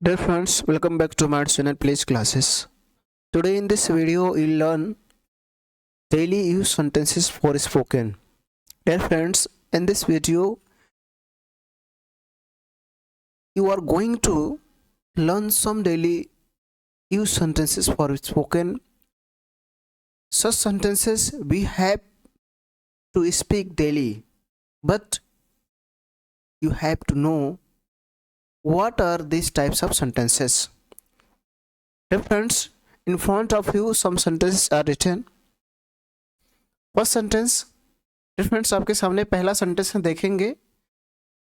Dear friends, welcome back to my channel Please Classes. Today in this video, you'll learn daily use sentences for spoken. Dear friends, in this video, you are going to learn some daily use sentences for spoken. Such sentences we have to speak daily, but you have to know what are these types of sentences. Dear friends, in front of you some sentences are written. First sentence friends आपके सामने पहला sentence देखेंगे,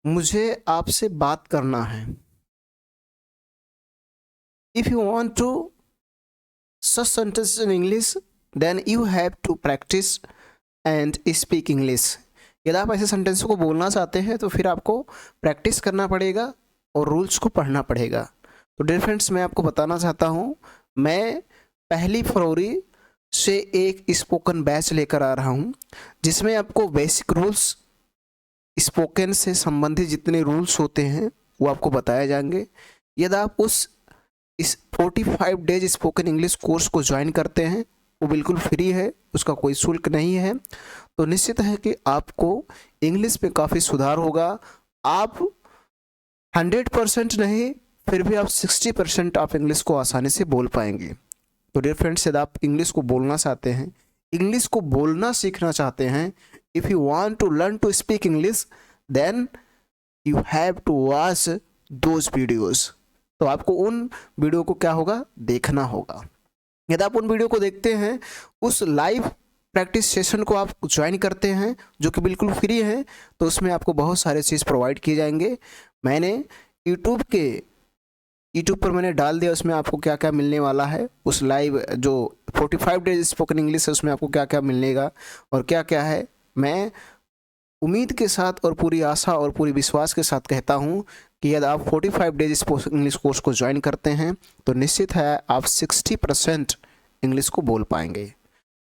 मुझे आपसे बात करना है. If you want to such sentence in English then you have to practise and speak English. यदि आप ऐसे सेंटेंस को बोलना चाहते हैं तो फिर आपको प्रैक्टिस करना पड़ेगा और रूल्स को पढ़ना पड़ेगा. तो डियर फ्रेंड्स, मैं आपको बताना चाहता हूँ, मैं 1 फरवरी से एक स्पोकन बैच लेकर आ रहा हूँ जिसमें आपको बेसिक रूल्स, स्पोकन से संबंधित जितने रूल्स होते हैं वो आपको बताए जाएंगे. यदि आप इस 45 डेज स्पोकन इंग्लिश कोर्स को ज्वाइन करते हैं, वो बिल्कुल फ्री है, उसका कोई शुल्क नहीं है. तो निश्चित है कि आपको इंग्लिश में काफ़ी सुधार होगा. आप 100% नहीं, फिर भी आप 60% आप इंग्लिश को आसानी से बोल पाएंगे. तो डियर फ्रेंड्स, यदि आप इंग्लिश को बोलना चाहते हैं, इंग्लिश को बोलना सीखना चाहते हैं, if you want to learn to speak English then you have to watch those videos. तो आपको उन वीडियो को क्या होगा, देखना होगा. यदि आप उन वीडियो को देखते हैं, उस लाइव प्रैक्टिस सेशन को आप ज्वाइन करते हैं जो कि बिल्कुल फ्री है, तो उसमें आपको बहुत सारे चीज़ प्रोवाइड किए जाएंगे. मैंने यूट्यूब पर मैंने डाल दिया, उसमें आपको क्या क्या मिलने वाला है. उस लाइव जो 45 डेज स्पोकन इंग्लिश है उसमें आपको क्या क्या मिलेगा और क्या क्या है. मैं उम्मीद के साथ और पूरी आशा और पूरी विश्वास के साथ कहता हूँ कि यदि आप 45 डेज स्पोकन इंग्लिश कोर्स को ज्वाइन करते हैं तो निश्चित है आप 60% इंग्लिश को बोल पाएंगे.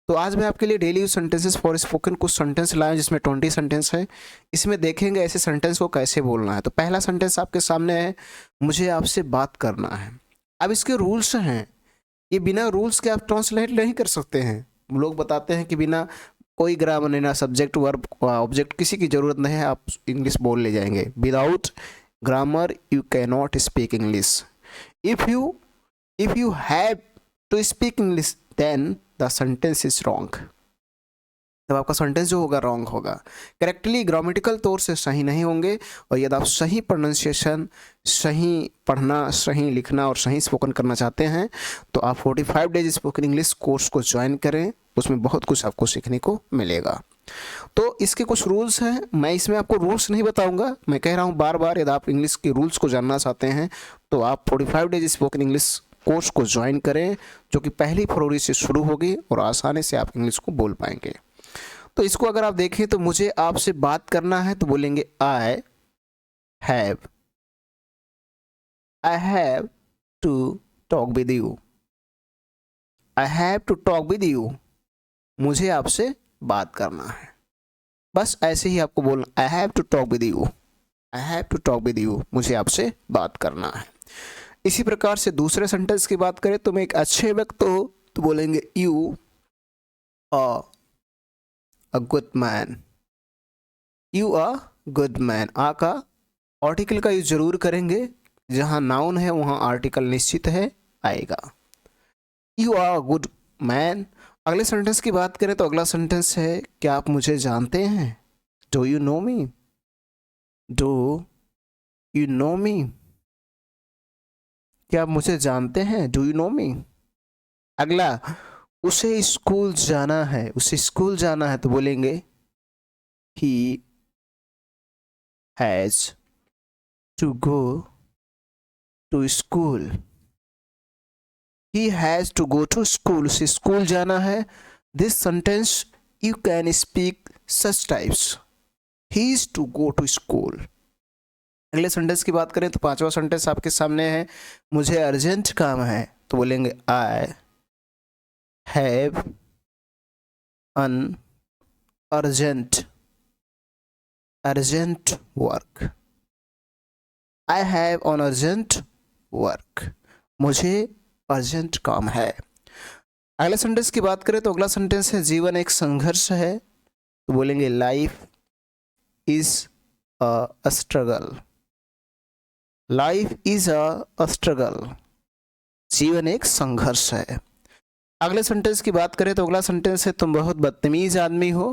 तो आज मैं आपके लिए daily use sentences for spoken कुछ सेंटेंस लाया हूं जिसमें 20 सेंटेंस है. इसमें देखेंगे ऐसे सेंटेंस को कैसे बोलना है. तो पहला सेंटेंस आपके सामने है, मुझे आपसे बात करना है. अब इसके रूल्स हैं, ये बिना रूल्स के आप ट्रांसलेट नहीं कर सकते हैं. लोग बताते हैं कि बिना कोई ग्रामर नहीं, ना सब्जेक्ट वर्ब ऑब्जेक्ट, किसी की ज़रूरत नहीं है, आप इंग्लिश बोल ले जाएंगे. Without grammar you can not speak English. If you have to speak English then the sentence is wrong. तब आपका सेंटेंस जो होगा रॉन्ग होगा, करेक्टली ग्रामेटिकल तौर से सही नहीं होंगे. और यदि आप सही प्रोनाउंसिएशन, सही पढ़ना, सही लिखना और सही स्पोकन करना चाहते हैं तो आप 45 डेज स्पोकन इंग्लिश कोर्स को ज्वाइन करें, उसमें बहुत कुछ आपको सीखने को मिलेगा. तो इसके कुछ रूल्स हैं, मैं इसमें आपको रूल्स नहीं बताऊंगा, मैं कह रहा हूँ बार बार, यदि आप इंग्लिश के रूल्स को जानना चाहते हैं तो आप 45 डेज स्पोकन इंग्लिश कोर्स को ज्वाइन करें जो कि 1 फरवरी से शुरू होगी और आसानी से आप इंग्लिश को बोल पाएंगे. तो इसको अगर आप देखें तो मुझे आपसे बात करना है तो बोलेंगे I have to talk with you. I have to talk with you, मुझे आपसे बात करना है. बस ऐसे ही आपको बोलना, I have to talk with you, I have to talk with you, मुझे आपसे बात करना है. इसी प्रकार से दूसरे सेंटेंस की बात करें तो मैं एक अच्छे व्यक्ति हो तो बोलेंगे you are a good man. You are good man. आ का आर्टिकल का यूज जरूर करेंगे, जहां नाउन है वहां आर्टिकल निश्चित है आएगा. You are a good man. अगले सेंटेंस की बात करें तो अगला सेंटेंस है, क्या आप मुझे जानते हैं. Do you know me. Do you know me, क्या आप मुझे जानते हैं. Do you know me. अगला, उसे स्कूल जाना है. उसे स्कूल जाना है तो बोलेंगे he has to go to school. He has to go to school, उसे स्कूल जाना है. This sentence you can speak such types, he is to go to school. अगले सेंटेंस की बात करें तो पांचवा सेंटेंस आपके सामने है, मुझे अर्जेंट काम है तो बोलेंगे I have an urgent work. I have an urgent work, मुझे अर्जेंट काम है। अगले सेंटेंस की बात करें तो अगला सेंटेंस है जीवन एक संघर्ष है, तो बोलेंगे life is a struggle, life is a struggle, जीवन एक संघर्ष है। अगले सेंटेंस की बात करें तो अगला सेंटेंस है तुम बहुत बदतमीज आदमी हो,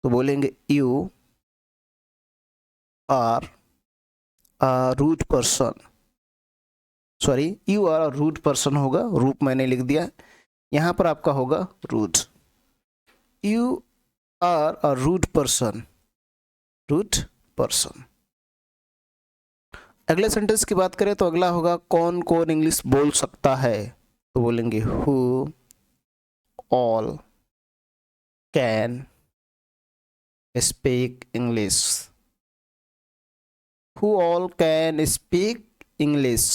तो बोलेंगे you are a rude person, sorry you are a rude person होगा, रूप मैंने लिख दिया, यहां पर आपका होगा rude, you are a rude person, rude person. अगले सेंटेंस की बात करें तो अगला होगा कौन कौन इंग्लिश बोल सकता है, तो बोलेंगे who all can speak English, who all can speak English,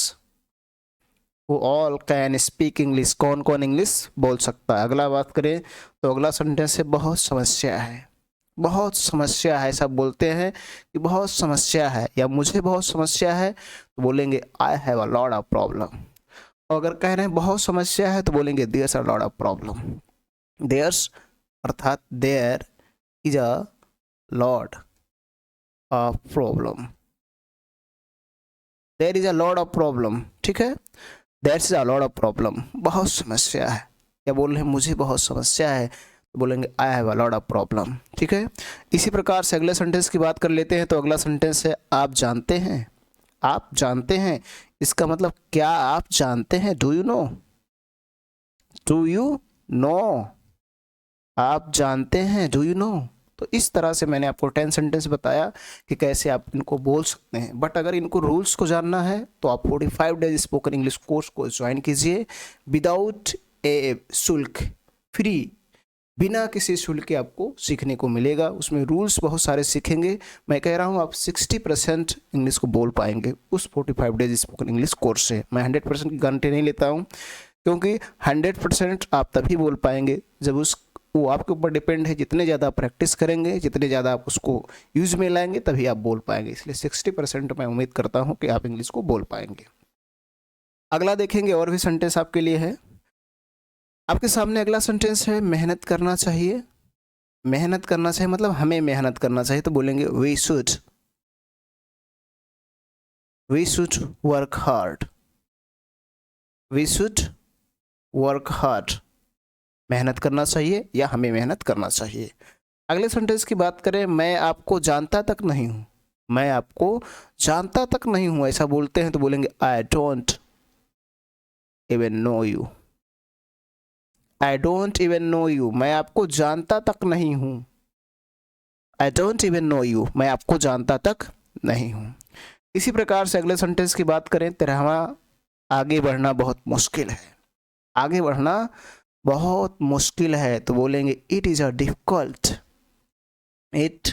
who all can speak English, कौन कौन इंग्लिश बोल सकता है। अगला बात करें तो अगला सेंटेंस है बहुत समस्या है, बहुत समस्या है, सब बोलते हैं कि बहुत समस्या है या मुझे बहुत समस्या है, तो बोलेंगे I have a lot of problem. और अगर कह रहे हैं बहुत समस्या है तो बोलेंगे there's a lot of problem, there's अर्थात there is a lot of problem, there is a lot of problem, ठीक है, that's a lot of problem, बहुत समस्या है, या बोल रहे हैं मुझे बहुत समस्या है, तो बोलेंगे I have a lot of problem, ठीक है। इसी प्रकार से अगले सेंटेंस की बात कर लेते हैं तो अगला सेंटेंस है आप जानते हैं, आप जानते हैं, इसका मतलब क्या आप जानते हैं, do you no, do you no, आप जानते हैं, डू यू नो। तो इस तरह से मैंने आपको 10 सेंटेंस बताया कि कैसे आप इनको बोल सकते हैं, बट अगर इनको रूल्स को जानना है तो आप 45 डेज स्पोकन इंग्लिश कोर्स को ज्वाइन कीजिए विदाउट ए शुल्क, फ्री, बिना किसी शुल्क के आपको सीखने को मिलेगा, उसमें रूल्स बहुत सारे सीखेंगे। मैं कह रहा हूँ आप 60% इंग्लिश को बोल पाएंगे उस 45 डेज स्पोकन इंग्लिश कोर्स से। मैं 100% की गारंटी नहीं लेता हूँ, क्योंकि 100% आप तभी बोल पाएंगे जब वो आपके ऊपर डिपेंड है, जितने ज़्यादा प्रैक्टिस करेंगे, जितने ज़्यादा आप उसको यूज़ में लाएंगे तभी आप बोल पाएंगे, इसलिए 60% मैं उम्मीद करता हूँ कि आप इंग्लिश को बोल पाएंगे। अगला देखेंगे, और भी सेंटेंस आपके लिए है। आपके सामने अगला सेंटेंस है मेहनत करना चाहिए, मेहनत करना चाहिए मतलब हमें मेहनत करना चाहिए, तो बोलेंगे we should work hard, we should work hard, मेहनत करना चाहिए या हमें मेहनत करना चाहिए। अगले सेंटेंस की बात करें, मैं आपको जानता तक नहीं हूं, मैं आपको जानता तक नहीं हूं, ऐसा बोलते हैं तो बोलेंगे आई don't even know you, I don't even know you, मैं आपको जानता तक नहीं हूं, आई डोंट इवन नो यू, मैं आपको जानता तक नहीं हूं। इसी प्रकार से अगले सेंटेंस की बात करें, तेरहवां, आगे बढ़ना बहुत मुश्किल है, आगे बढ़ना बहुत मुश्किल है, तो बोलेंगे it is a difficult, it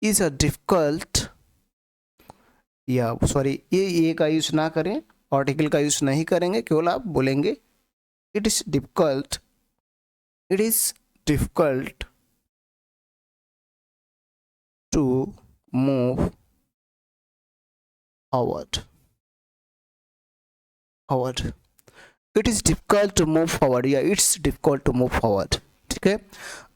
is a difficult, या सॉरी ये का यूज ना करें, आर्टिकल का यूज नहीं करेंगे, केवल आप बोलेंगे it is difficult, it is difficult to move forward, forward, it is difficult to move forward, या it's difficult to move forward, ठीक है।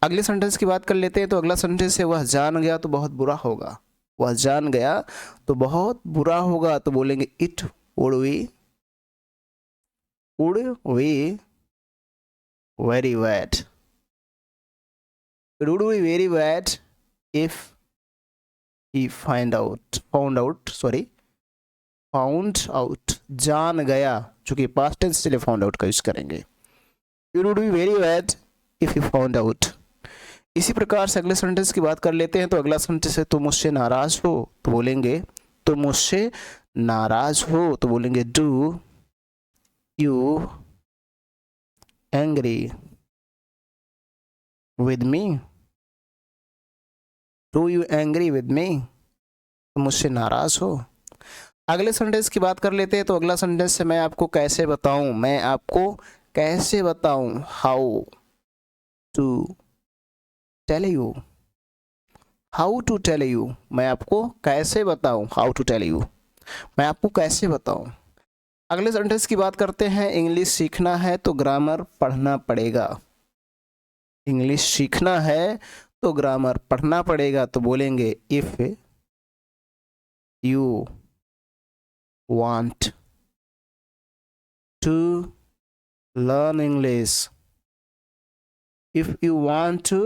अगले सेंटेंस की बात कर लेते हैं तो अगला सेंटेंस है वह जान गया तो बहुत बुरा होगा, वह जान गया तो बहुत बुरा होगा, तो बोलेंगे it would be very bad, it would be very bad if he found out, जान गया, चूंकि पास्ट टेंस के लिए फाउंड आउट का यूज करेंगे, it would be very bad if he found out। इसी प्रकार से अगले सेंटेंस की बात कर लेते हैं तो अगला सेंटेंस है तुम मुझसे नाराज हो, तो बोलेंगे तुम मुझसे नाराज हो, तो बोलेंगे do you angry with me, do you angry with me, तुम मुझसे नाराज हो। अगले सेंटेंस की बात कर लेते हैं तो अगला सेंटेंस है मैं आपको कैसे बताऊं, मैं आपको कैसे बताऊं, how to tell you, how to tell you, मैं आपको कैसे बताऊं, हाउ टू टेल यू, मैं आपको कैसे बताऊं। अगले सेंटेंस की बात करते हैं। इंग्लिश सीखना है तो ग्रामर पढ़ना पड़ेगा। इंग्लिश सीखना है तो ग्रामर पढ़ना पड़ेगा, तो बोलेंगे if you want to learn English, if you want to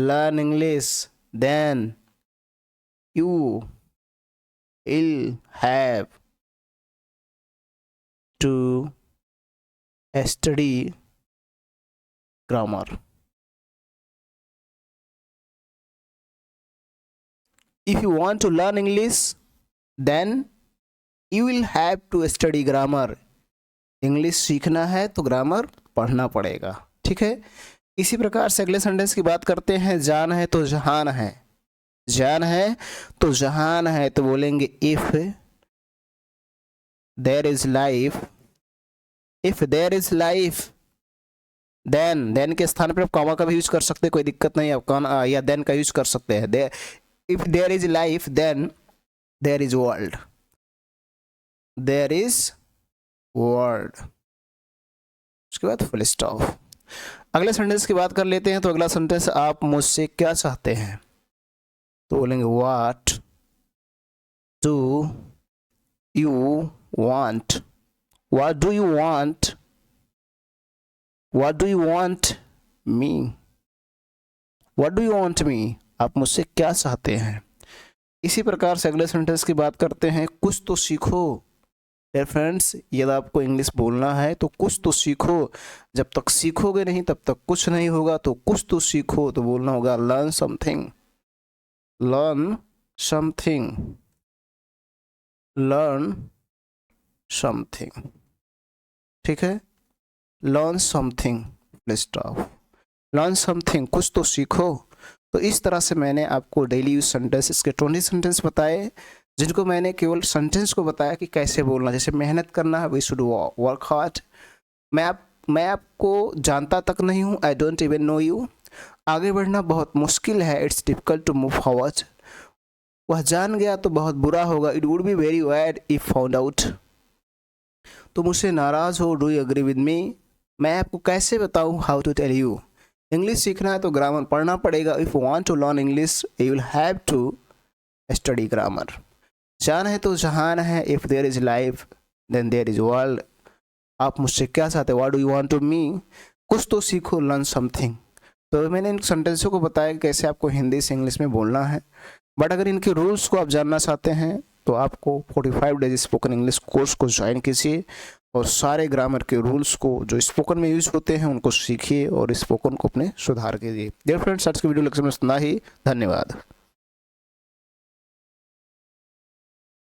learn English, then you will have to study grammar. If you want to learn English, then you will have to study grammar. English सीखना है तो grammar पढ़ना पड़ेगा। ठीक है, इसी प्रकार से अगले सेंटेंस की बात करते हैं। जान है तो जहान है। जान है तो जहान है, तो बोलेंगे if there is life, if there is life then के स्थान पर आप कॉमा का भी यूज कर सकते हैं, कोई दिक्कत नहीं, आप या देन का यूज कर सकते हैं। If there is life then there is world, there is world, उसके बाद फुल स्टॉप। अगले सेंटेंस की बात कर लेते हैं। तो अगला सेंटेंस, आप मुझसे क्या चाहते हैं, तो बोलेंगे what do you want, what do you want, what do you want me, what do you want me, आप मुझसे क्या चाहते हैं। इसी प्रकार से अगले सेंटेंस की बात करते हैं। कुछ तो सीखो। डियर फ्रेंड्स, यदि आपको इंग्लिश बोलना है तो कुछ तो सीखो। जब तक सीखोगे नहीं तब तक कुछ नहीं होगा, तो कुछ तो सीखो, तो बोलना होगा learn something, learn something, learn something. ठीक है, learn something, stop, learn something, कुछ तो सीखो। तो इस तरह से मैंने आपको डेली यूज सेंटेंसेस के 20 सेंटेंस बताए, जिनको मैंने केवल सेंटेंस को बताया कि कैसे बोलना। जैसे मेहनत करना है, वी शुड वर्क हार्ड। मैं आपको जानता तक नहीं हूँ, I don't even know you. आगे बढ़ना बहुत मुश्किल है, it's difficult to move forward. वह जान गया तो बहुत बुरा होगा, it would be very bad if found out. तो मुझसे नाराज़ हो, do you agree with me. मैं आपको कैसे बताऊँ, how to tell you. English सीखना है तो ग्रामर पढ़ना पड़ेगा। If you want to learn English you will have to study grammar. जान है तो जहान है, if there is life then there is world. आप मुझसे क्या चाहते, what do you want to me, कुछ तो सीखो, लर्न समथिंग। तो मैंने इन सेंटेंसों को बताया कि कैसे आपको हिंदी से इंग्लिश में बोलना है। बट अगर इनके रूल्स को आप जानना चाहते हैं तो आपको 45 डेज स्पोकन इंग्लिश कोर्स को ज्वाइन कीजिए और सारे ग्रामर के रूल्स को जो स्पोकन में यूज होते हैं उनको सीखिए और स्पोकन को अपने सुधार कीजिए। डियर फ्रेंड्स, आज की वीडियो लेक्चर में इतना ही। धन्यवाद।